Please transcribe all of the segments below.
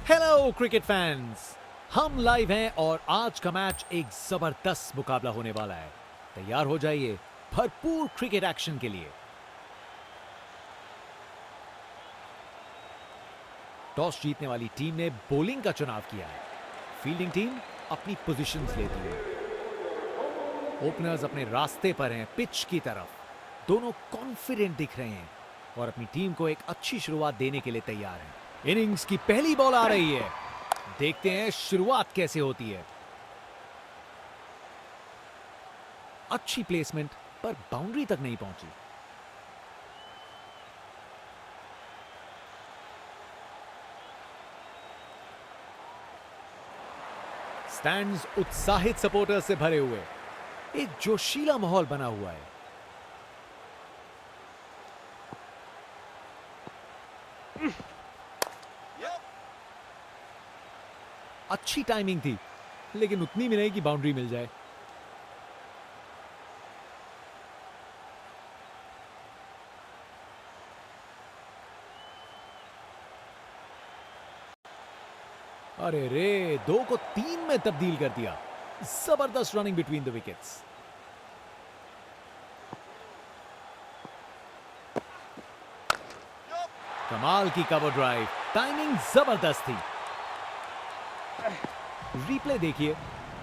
Hello cricket fans, हम live हैं और आज का मैच एक जबरदस्त मुकाबला होने वाला है। तैयार हो जाइए भरपूर क्रिकेट एक्शन के लिए। टॉस जीतने वाली टीम ने बॉलिंग का चुनाव किया है। फील्डिंग टीम अपनी पोजीशंस लेती है। ओपनर्स अपने रास्ते पर हैं पिच की तरफ। दोनों कॉन्फिडेंट दिख रहे हैं और अपनी टीम को एक अच्छी शुरुआत देने के लिए तैयार हैं। इनिंग्स की पहली बॉल आ रही है। देखते हैं शुरुआत कैसे होती है। अच्छी प्लेसमेंट पर बाउंड्री तक नहीं पहुंची। स्टैंड्स उत्साहित सपोर्टर्स से भरे हुए। एक जोशीला माहौल बना हुआ है। अच्छी टाइमिंग थी, लेकिन उतनी भी नहीं कि बाउंड्री मिल जाए। अरे रे, 2 को 3 में तब्दील कर दिया। जबरदस्त रनिंग बिटवीन द विकेट्स। कमाल की कवर ड्राइव, टाइमिंग जबरदस्त थी। रिप्ले देखिए,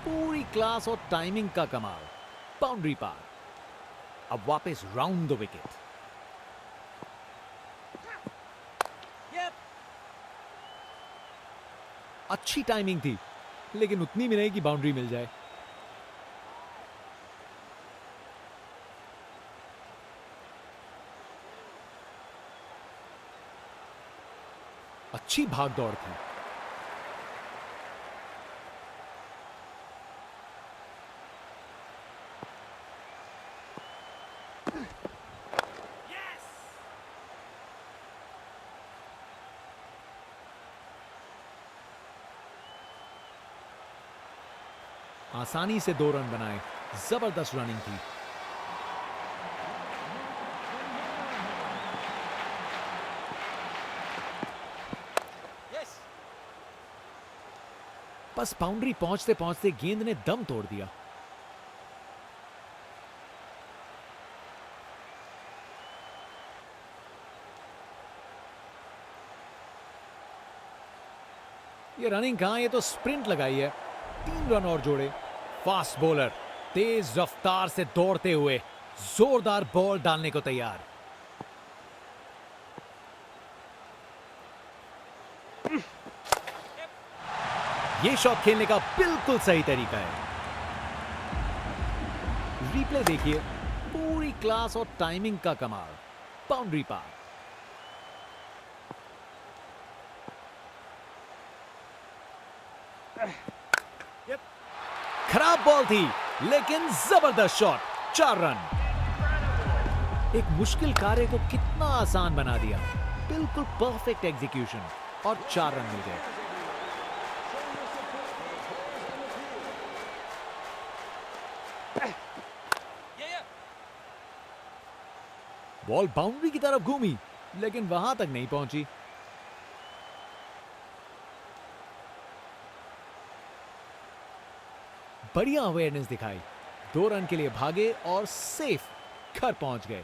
पूरी क्लास और टाइमिंग का कमाल। बाउंड्री पार। अब वापस राउंड द विकेट। अच्छी टाइमिंग थी, लेकिन उतनी भी नहीं कि बाउंड्री मिल जाए। अच्छी भाग दौड़ थी। आसानी से 2 रन बनाए। जबरदस्त रनिंग थी। बस बाउंड्री पहुंचते पहुंचते गेंद ने दम तोड़ दिया। ये रनिंग कहां, ये तो स्प्रिंट लगाई है। 3 रन और जोड़े। फास्ट बॉलर तेज रफ्तार से दौड़ते हुए जोरदार बॉल डालने को तैयार। ये शॉट खेलने का बिल्कुल सही तरीका है। रिप्ले देखिए, पूरी क्लास और टाइमिंग का कमाल। बाउंड्री पार। खराब बॉल थी, लेकिन जबरदस्त शॉट। 4 रन। एक मुश्किल कार्य को कितना आसान बना दिया। बिल्कुल परफेक्ट एग्जीक्यूशन और 4 रन मिल गए। बॉल बाउंड्री की तरफ घूमी, लेकिन वहां तक नहीं पहुंची। बढ़िया अवेयरनेस दिखाई। 2 रन के लिए भागे और सेफ घर पहुंच गए।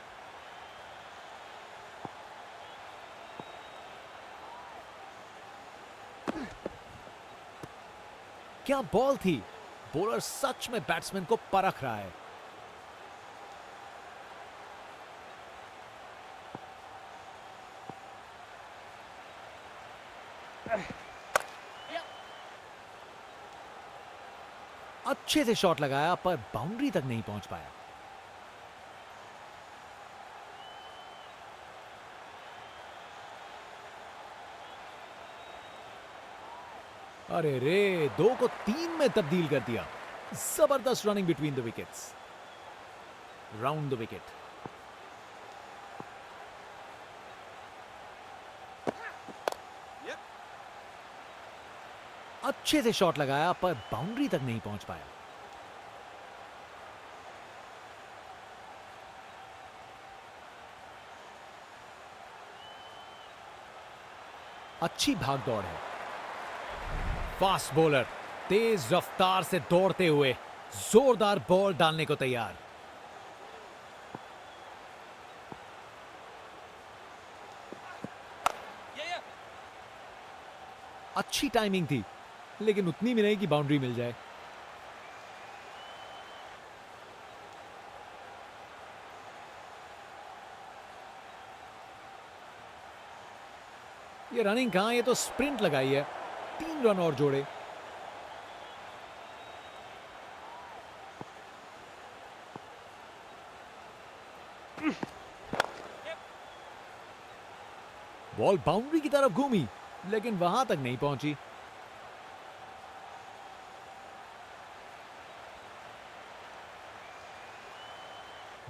क्या बॉल थी। बॉलर सच में बैट्समैन को परख रहा है। अच्छे से शॉट लगाया, पर बाउंड्री तक नहीं पहुंच पाया। अरे रे, 2 को 3 में तब्दील कर दिया। जबरदस्त running between the wickets. Round the wicket. अच्छे से शॉट लगाया, पर बाउंड्री तक नहीं पहुंच पाया। अच्छी भाग दौड़ है। फास्ट बॉलर तेज रफ्तार से दौड़ते हुए जोरदार बॉल डालने को तैयार। अच्छी टाइमिंग थी, लेकिन उतनी भी नहीं कि बाउंड्री मिल जाए। ये रनिंग कहां, ये तो स्प्रिंट लगाई है। 3 रन और जोड़े। बॉल बाउंड्री की तरफ घूमी, लेकिन वहां तक नहीं पहुंची।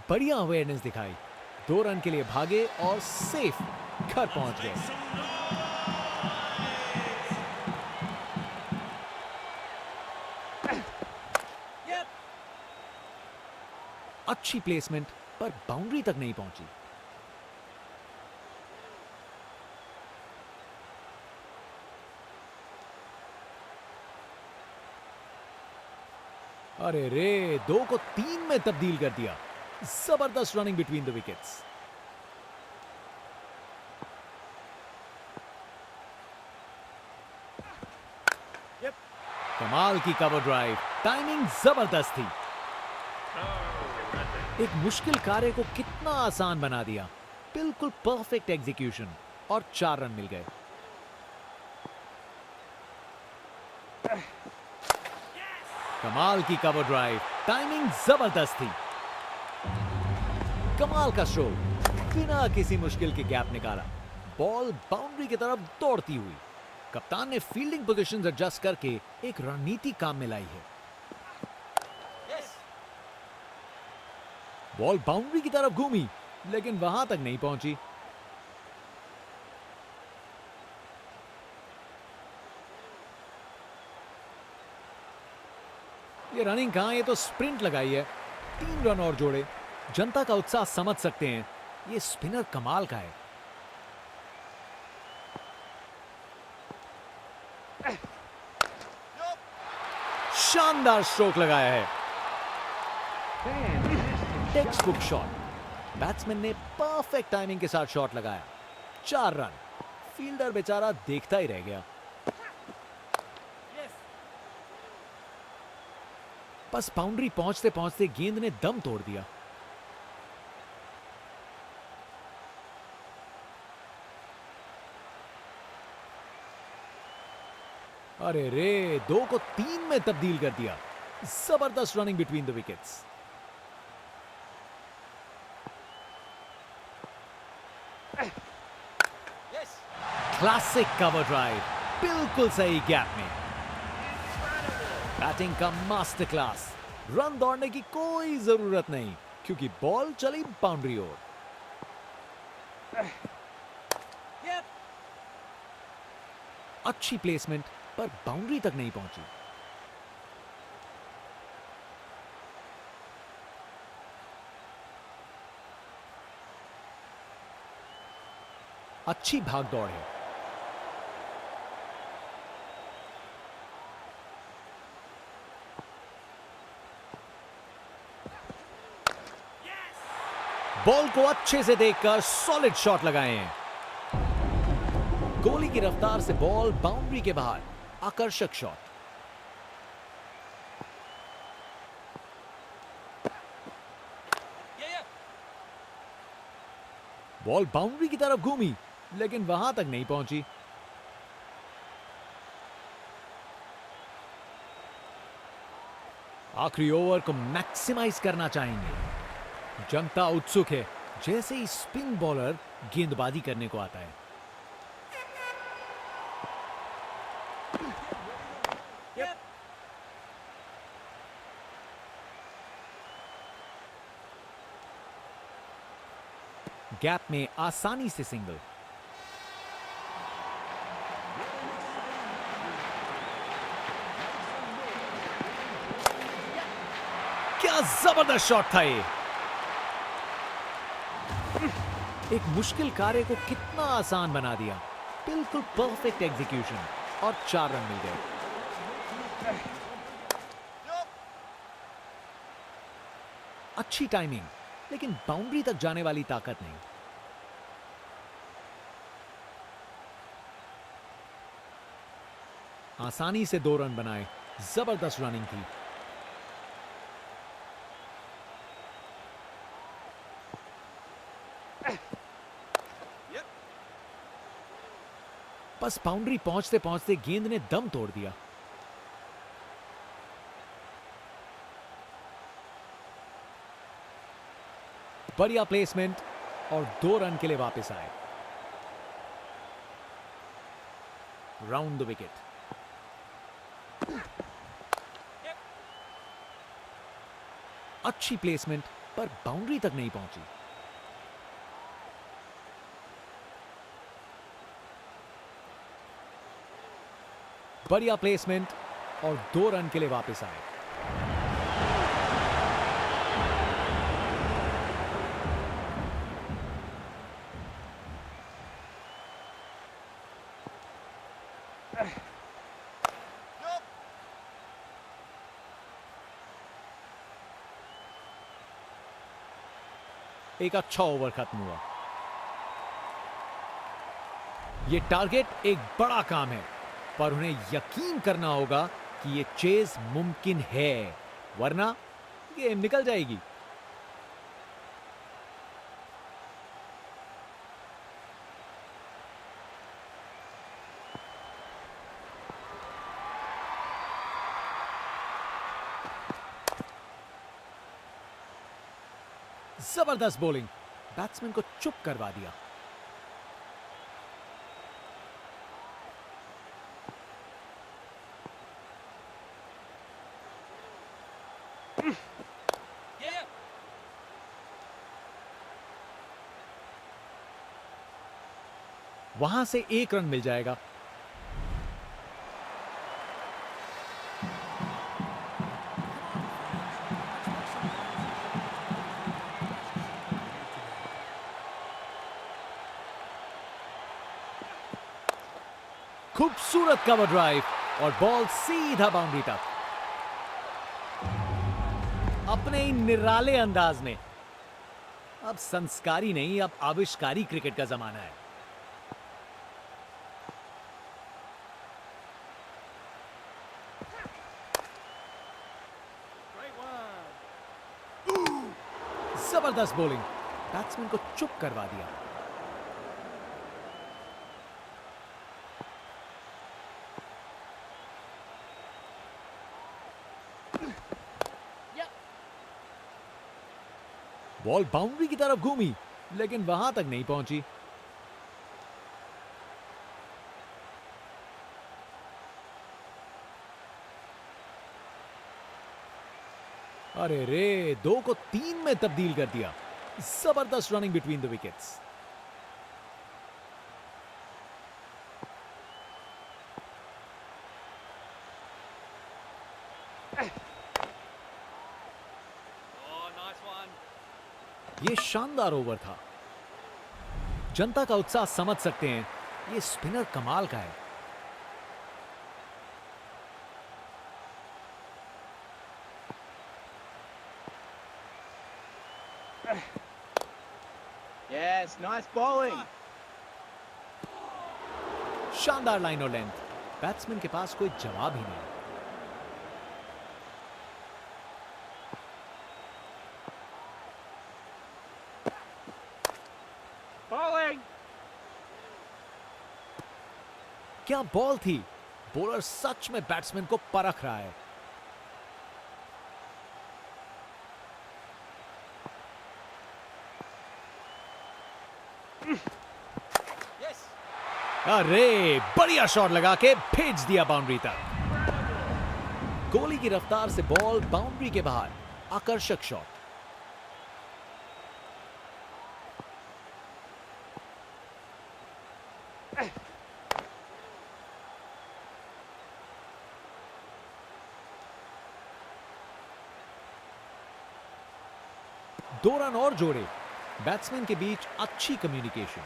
बढ़िया अवेयरनेस दिखाई। 2 रन के लिए भागे और सेफ घर पहुंच गए। अच्छी प्लेसमेंट, पर बाउंड्री तक नहीं पहुंची। अरे रे, 2 को 3 में तब्दील कर दिया। जबरदस्त रनिंग बिटवीन द विकेट्स। कमाल की कवर ड्राइव, टाइमिंग जबरदस्त थी। एक मुश्किल कार्य को कितना आसान बना दिया। बिल्कुल परफेक्ट एग्जीक्यूशन और 4 रन मिल गए। कमाल की कवर ड्राइव, टाइमिंग जबरदस्त थी। कमाल का स्ट्रोक, बिना किसी मुश्किल के गैप निकाला। बॉल बाउंड्री की तरफ दौड़ती हुई। कप्तान ने फील्डिंग पोजीशंस एडजस्ट करके एक रणनीति काम में लाई है। बॉल बाउंड्री की तरफ घूमी, लेकिन वहां तक नहीं पहुंची। ये रनिंग कहां, ये तो स्प्रिंट लगाई है। 3 रन और जोड़े। जनता का उत्साह समझ सकते हैं, ये स्पिनर कमाल का है। शानदार स्ट्रोक लगाया है। Text book shot. बैट्समैन ने परफेक्ट टाइमिंग के साथ शॉट लगाया। 4 रन। फील्डर बेचारा देखता ही रह गया। बस बाउंड्री पहुंचते पहुंचते गेंद ने दम तोड़ दिया। अरे रे, 2 को 3 में तब्दील कर दिया। जबरदस्त running between the wickets. Classic cover drive, बिल्कुल सही गैप में। बैटिंग का मास्टर क्लास। रन दौड़ने की कोई जरूरत नहीं, क्योंकि बॉल चली बाउंड्री ओर। अच्छी प्लेसमेंट, पर बाउंड्री तक नहीं पहुंची। अच्छी भाग दौड़ है। बॉल को अच्छे से देखकर सॉलिड शॉट लगाए हैं। गोली की रफ्तार से बॉल बाउंड्री के बाहर। आकर्षक शॉट। बॉल बाउंड्री की तरफ घूमी, लेकिन वहां तक नहीं पहुंची। आखिरी ओवर को मैक्सिमाइज करना चाहेंगे। जनता उत्सुक है, जैसे ही स्पिन बॉलर गेंदबाजी करने को आता है। गैप में आसानी से सिंगल। क्या जबरदस्त शॉट था ये। एक मुश्किल कार्य को कितना आसान बना दिया। बिल्कुल परफेक्ट एग्जीक्यूशन और 4 रन मिल गए। अच्छी टाइमिंग, लेकिन बाउंड्री तक जाने वाली ताकत नहीं। आसानी से 2 रन बनाए, जबरदस्त रनिंग थी। बस बाउंड्री पहुंचते पहुंचते गेंद ने दम तोड़ दिया। बढ़िया प्लेसमेंट और 2 रन के लिए वापस आए। Round the wicket. अच्छी प्लेसमेंट पर बाउंड्री तक नहीं पहुंची। बढ़िया प्लेसमेंट और 2 रन के लिए वापस आए। एक अच्छा ओवर खत्म हुआ। यह टारगेट एक बड़ा काम है, पर उन्हें यकीन करना होगा कि यह चेज मुमकिन है, वरना गेम निकल जाएगी। जबरदस्त बॉलिंग, बैट्समैन को चुप करवा दिया। वहां से 1 रन मिल जाएगा। खूबसूरत कवर ड्राइव और बॉल सीधा बाउंड्री तक। अपने ही निराले अंदाज में। अब संस्कारी नहीं, अब आविष्कारी क्रिकेट का जमाना है। जबरदस्त बॉलिंग, बैट्समैन को चुप करवा दिया। बॉल बाउंड्री की तरफ घूमी, लेकिन वहां तक नहीं पहुंची। अरे रे, 2 को 3 में तब्दील कर दिया। जबरदस्त रनिंग बिटवीन द विकेट्स। यह शानदार ओवर था। जनता का उत्साह समझ सकते हैं, यह स्पिनर कमाल का है। Yes, nice bowling. शानदार लाइन और लेंथ, बैट्समैन के पास कोई जवाब ही नहीं। Bowling. क्या बॉल थी! बॉलर सच में बैट्समैन को परख रहा है। Yes. अरे, बढ़िया शॉट लगा के भेज दिया बाउंड्री तक। गोली की रफ्तार से बॉल बाउंड्री के बाहर। आकर्षक शॉट। दो रन और जोड़े। बैट्समैन के बीच अच्छी कम्युनिकेशन।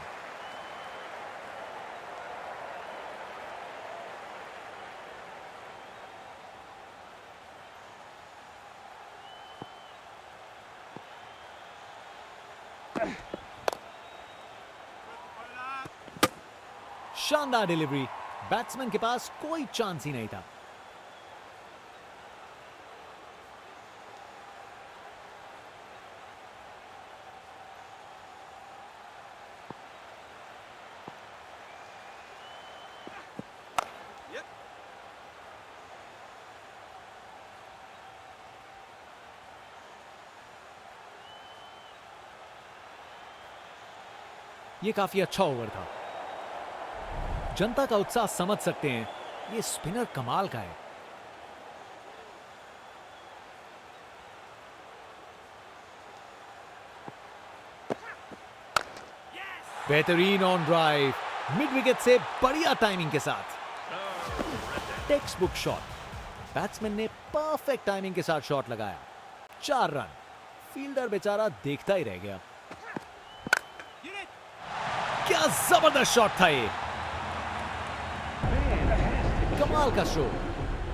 शानदार डिलीवरी, बैट्समैन के पास कोई चांस ही नहीं था। ये काफी अच्छा ओवर था। जनता का उत्साह समझ सकते हैं, ये स्पिनर कमाल का है। बेहतरीन ऑन ड्राइव, मिड विकेट से बढ़िया टाइमिंग के साथ। टेक्स्ट बुक शॉट, बैट्समैन ने परफेक्ट टाइमिंग के साथ शॉट लगाया। 4 रन, फील्डर बेचारा देखता ही रह गया। क्या जबरदस्त शॉट था ये, कमाल का शो,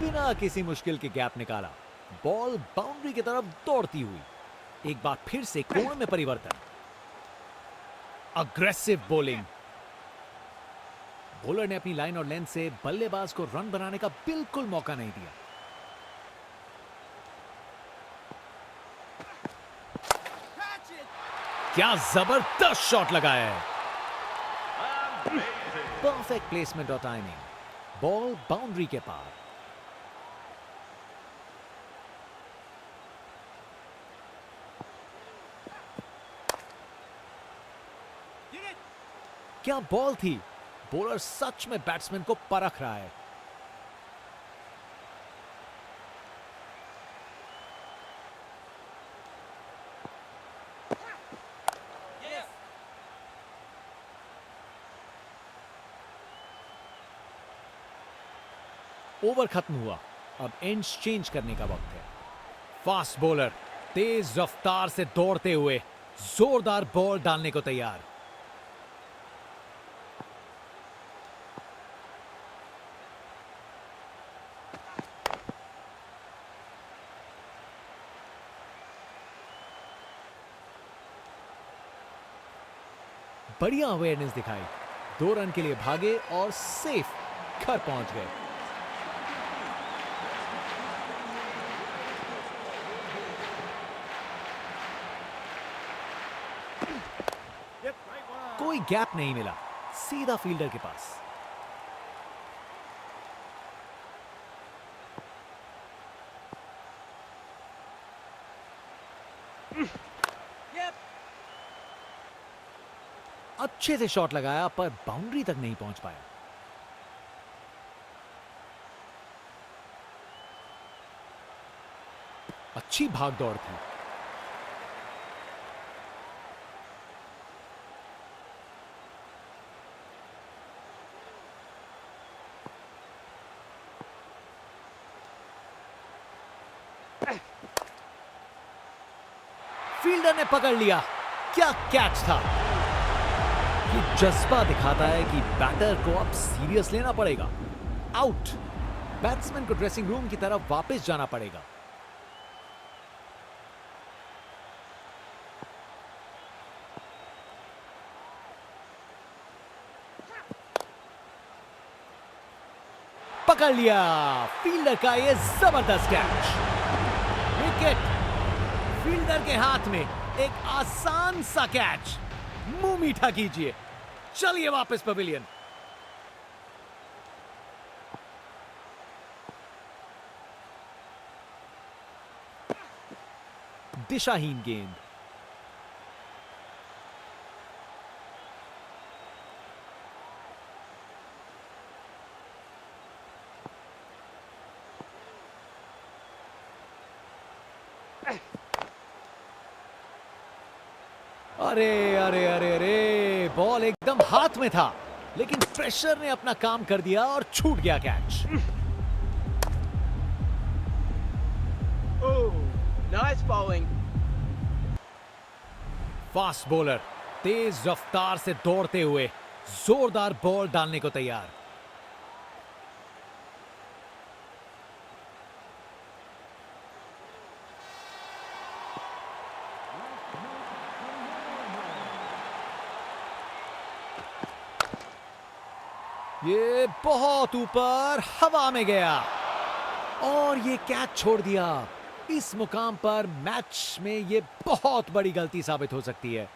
बिना किसी मुश्किल के गैप निकाला। बॉल बाउंड्री की तरफ दौड़ती हुई, एक बार फिर से कोण में परिवर्तन। अग्रेसिव बॉलिंग, बॉलर ने अपनी लाइन और लेंथ से बल्लेबाज को रन बनाने का बिल्कुल मौका नहीं दिया। क्या जबरदस्त शॉट लगाया है, परफेक्ट प्लेसमेंट और टाइमिंग, बॉल बाउंड्री के पार। क्या बॉल थी, बॉलर सच में बैट्समैन को परख रहा है। ओवर खत्म हुआ, अब एंड्स चेंज करने का वक्त है। फास्ट बॉलर तेज रफ्तार से दौड़ते हुए जोरदार बॉल डालने को तैयार। बढ़िया अवेयरनेस दिखाई, 2 रन के लिए भागे और सेफ घर पहुंच गए। कोई गैप नहीं मिला, सीधा फील्डर के पास। अच्छे से शॉट लगाया पर बाउंड्री तक नहीं पहुंच पाया। अच्छी भाग दौड़ थी। फील्डर ने पकड़ लिया, क्या कैच था। ये जज्बा दिखाता है कि बैटर को अब सीरियस लेना पड़ेगा। आउट, बैट्समैन को ड्रेसिंग रूम की तरफ वापस जाना पड़ेगा। पकड़ लिया, फील्डर का ये जबरदस्त कैच। विकेट, फील्डर के हाथ में एक आसान सा कैच। मुंह मीठा कीजिए, चलिए वापस पवेलियन। दिशाहीन गेंद, अरे अरे अरे अरे, बॉल एकदम हाथ में था, लेकिन प्रेशर ने अपना काम कर दिया और छूट गया catch. Oh, nice bowling. Fast bowler तेज रफ्तार से दौड़ते हुए जोरदार बॉल डालने को तैयार। ये बहुत ऊपर हवा में गया और ये कैच छोड़ दिया। इस मुकाम पर मैच में ये बहुत बड़ी गलती साबित हो सकती है।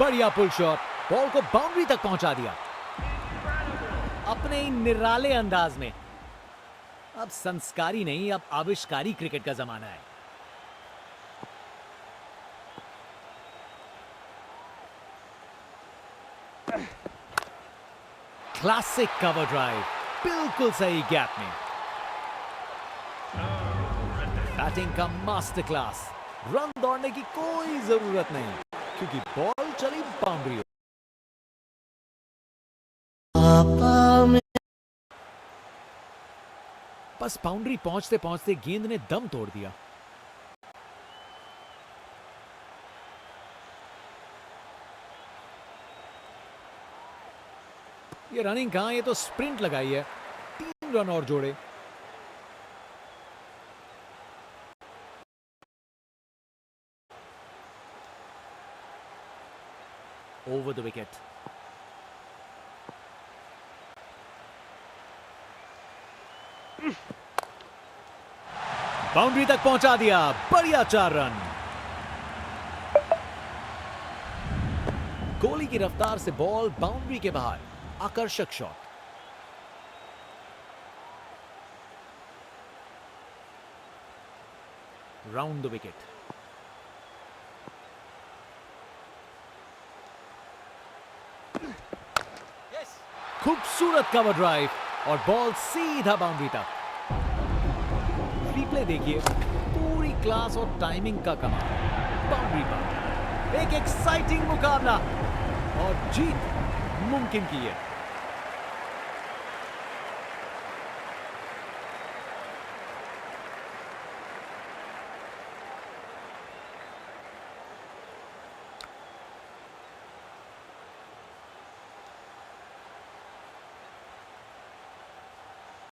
बढ़िया पुल शॉट, बॉल को बाउंड्री तक पहुंचा दिया अपने ही निराले अंदाज में। अब संस्कारी नहीं, अब आविष्कारी क्रिकेट का जमाना है। क्लासिक कवर ड्राइव, बिल्कुल सही गैप में। बैटिंग का मास्टर क्लास। रन दौड़ने की कोई जरूरत नहीं क्योंकि बॉल चली बाउंड्री। बस बाउंड्री पहुंचते पहुंचते गेंद ने दम तोड़ दिया। ये रनिंग कहां, ये तो स्प्रिंट लगाई है। 3 रन और जोड़े। Over the wicket. बाउंड्री तक पहुंचा दिया। बढ़िया 4 रन। गोली की रफ्तार से बॉल बाउंड्री के बाहर। आकर्षक शॉट। Round the wicket. खूबसूरत कवर ड्राइव और बॉल सीधा बाउंड्री तक। रिप्ले देखिए, पूरी क्लास और टाइमिंग का कमाल। बाउंड्री पर एक एक्साइटिंग मुकाबला और जीत मुमकिन की है।